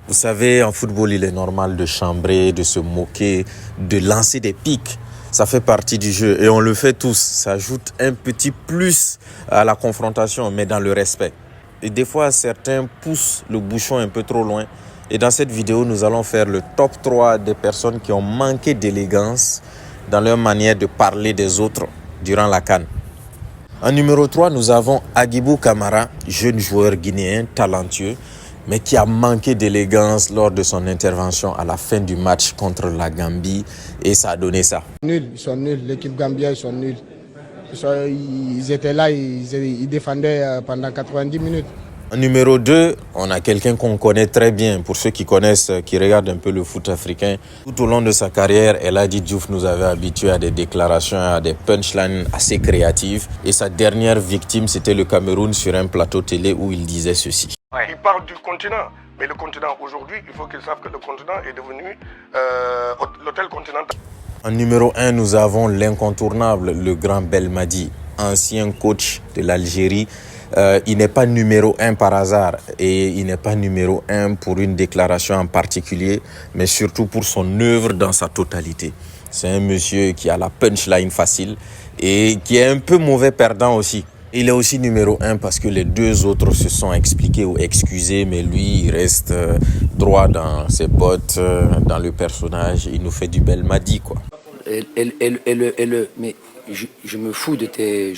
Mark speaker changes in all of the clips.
Speaker 1: Vous savez, en football, il est normal de chambrer, de se moquer, de lancer des pics. Ça fait partie du jeu et on le fait tous. Ça ajoute un petit plus à la confrontation, mais dans le respect. Et des fois, certains poussent le bouchon un peu trop loin. Et dans cette vidéo, nous allons faire le top 3 des personnes qui ont manqué d'élégance dans leur manière de parler des autres durant la CAN. En numéro 3, nous avons Agibou Camara, jeune joueur guinéen talentueux, mais qui a manqué d'élégance lors de son intervention à la fin du match contre la Gambie et ça a donné ça.
Speaker 2: Ils sont nuls, l'équipe gambienne, ils sont nuls. Ils étaient là, ils défendaient pendant 90 minutes.
Speaker 1: En numéro 2, on a quelqu'un qu'on connaît très bien, pour ceux qui connaissent, qui regardent un peu le foot africain. Tout au long de sa carrière, Elhadji Diouf nous avait habitués à des déclarations, à des punchlines assez créatives. Et sa dernière victime, c'était le Cameroun sur un plateau télé où il disait ceci.
Speaker 3: Il parle du continent, mais le continent aujourd'hui, il faut qu'ils savent que le continent est devenu l'hôtel continental.
Speaker 1: En numéro 1, nous avons l'incontournable, le grand Belmadi, ancien coach de l'Algérie. Il n'est pas numéro 1 par hasard et il n'est pas numéro 1 pour une déclaration en particulier, mais surtout pour son œuvre dans sa totalité. C'est un monsieur qui a la punchline facile et qui est un peu mauvais perdant aussi. Il est aussi numéro 1 parce que les deux autres se sont expliqués ou excusés, mais lui, il reste droit dans ses bottes, dans le personnage. Il nous fait du Belmadi, quoi.
Speaker 4: Mais je me fous de tes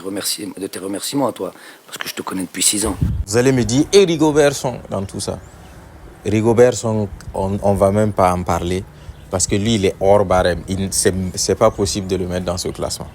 Speaker 4: remerciements à toi, parce que je te connais depuis 6 ans.
Speaker 1: Vous allez me dire, et Rigobert Song dans tout ça. Rigobert Song, on va même pas en parler, parce que lui, il est hors barème. C'est pas possible de le mettre dans ce classement.